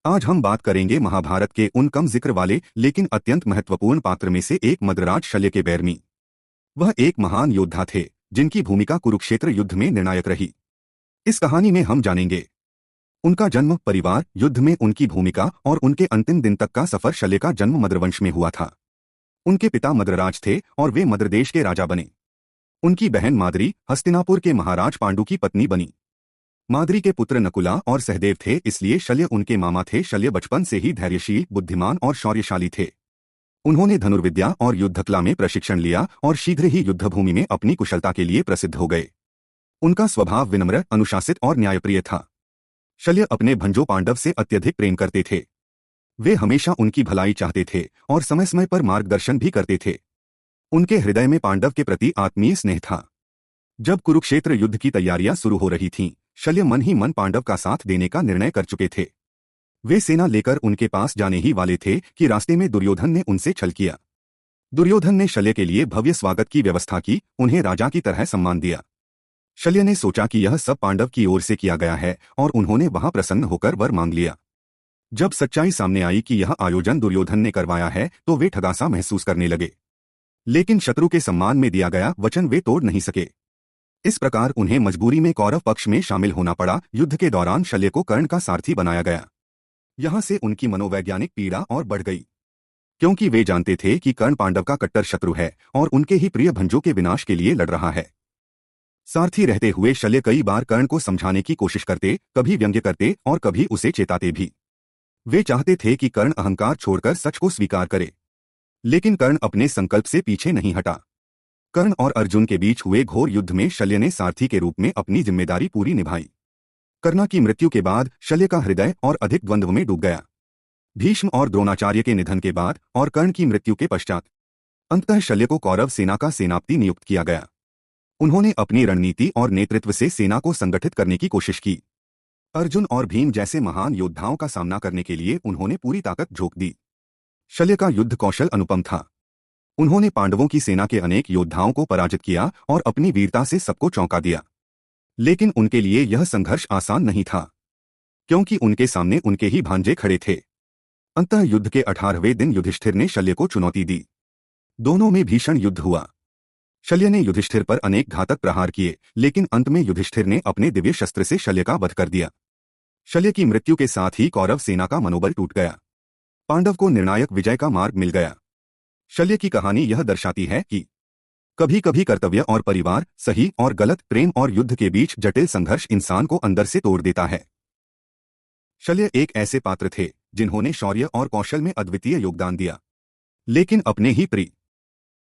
आज हम बात करेंगे महाभारत के उन कम जिक्र वाले लेकिन अत्यंत महत्वपूर्ण पात्र में से एक मद्रराज शल्य के बैर में। वह एक महान योद्धा थे जिनकी भूमिका कुरुक्षेत्र युद्ध में निर्णायक रही। इस कहानी में हम जानेंगे उनका जन्म, परिवार, युद्ध में उनकी भूमिका और उनके अंतिम दिन तक का सफर। शल्य का जन्म मद्रवंश में हुआ था। उनके पिता मद्रराज थे और वे मद्रदेश के राजा बने। उनकी बहन माद्री हस्तिनापुर के महाराज पांडु की पत्नी बनी। माद्री के पुत्र नकुला और सहदेव थे, इसलिए शल्य उनके मामा थे। शल्य बचपन से ही धैर्यशील, बुद्धिमान और शौर्यशाली थे। उन्होंने धनुर्विद्या और युद्धकला में प्रशिक्षण लिया और शीघ्र ही युद्धभूमि में अपनी कुशलता के लिए प्रसिद्ध हो गए। उनका स्वभाव विनम्र, अनुशासित और न्यायप्रिय था। शल्य अपने भंजों पांडव से अत्यधिक प्रेम करते थे। वे हमेशा उनकी भलाई चाहते थे और समय समय पर मार्गदर्शन भी करते थे। उनके हृदय में पांडव के प्रति आत्मीय स्नेह था। जब कुरुक्षेत्र युद्ध की तैयारियां शुरू हो रही थीं, शल्य मन ही मन पांडव का साथ देने का निर्णय कर चुके थे। वे सेना लेकर उनके पास जाने ही वाले थे कि रास्ते में दुर्योधन ने उनसे छल किया। दुर्योधन ने शल्य के लिए भव्य स्वागत की व्यवस्था की, उन्हें राजा की तरह सम्मान दिया। शल्य ने सोचा कि यह सब पांडव की ओर से किया गया है और उन्होंने वहां प्रसन्न होकर वर मांग लिया। जब सच्चाई सामने आई कि यह आयोजन दुर्योधन ने करवाया है तो वे ठगासा महसूस करने लगे। लेकिन शत्रु के सम्मान में दिया गया वचन वे तोड़ नहीं सके। इस प्रकार उन्हें मजबूरी में कौरव पक्ष में शामिल होना पड़ा। युद्ध के दौरान शल्य को कर्ण का सारथी बनाया गया। यहां से उनकी मनोवैज्ञानिक पीड़ा और बढ़ गई, क्योंकि वे जानते थे कि कर्ण पांडव का कट्टर शत्रु है और उनके ही प्रिय भंजों के विनाश के लिए लड़ रहा है। सारथी रहते हुए शल्य कई बार कर्ण को समझाने की कोशिश करते, कभी व्यंग्य करते और कभी उसे चेताते भी। वे चाहते थे कि कर्ण अहंकार छोड़कर सच को स्वीकार करे, लेकिन कर्ण अपने संकल्प से पीछे नहीं हटा। कर्ण और अर्जुन के बीच हुए घोर युद्ध में शल्य ने सारथी के रूप में अपनी जिम्मेदारी पूरी निभाई। कर्णा की मृत्यु के बाद शल्य का हृदय और अधिक द्वंद्व में डूब गया। भीष्म और द्रोणाचार्य के निधन के बाद और कर्ण की मृत्यु के पश्चात अंततः शल्य को कौरव सेना का सेनापति नियुक्त किया गया। उन्होंने अपनी रणनीति और नेतृत्व से सेना को संगठित करने की कोशिश की। अर्जुन और भीम जैसे महान योद्धाओं का सामना करने के लिए उन्होंने पूरी ताकत झोंक दी। शल्य का युद्ध कौशल अनुपम था। उन्होंने पांडवों की सेना के अनेक योद्धाओं को पराजित किया और अपनी वीरता से सबको चौंका दिया। लेकिन उनके लिए यह संघर्ष आसान नहीं था, क्योंकि उनके सामने उनके ही भांजे खड़े थे। अंततः युद्ध के 18वें दिन युधिष्ठिर ने शल्य को चुनौती दी। दोनों में भीषण युद्ध हुआ। शल्य ने युधिष्ठिर पर अनेक घातक प्रहार किए, लेकिन अंत में युधिष्ठिर ने अपने दिव्य शस्त्र से शल्य का वध कर दिया। शल्य की मृत्यु के साथ ही कौरव सेना का मनोबल टूट गया। पांडव को निर्णायक विजय का मार्ग मिल गया। शल्य की कहानी यह दर्शाती है कि कभी कभी कर्तव्य और परिवार, सही और गलत, प्रेम और युद्ध के बीच जटिल संघर्ष इंसान को अंदर से तोड़ देता है। शल्य एक ऐसे पात्र थे जिन्होंने शौर्य और कौशल में अद्वितीय योगदान दिया, लेकिन अपने ही प्रिय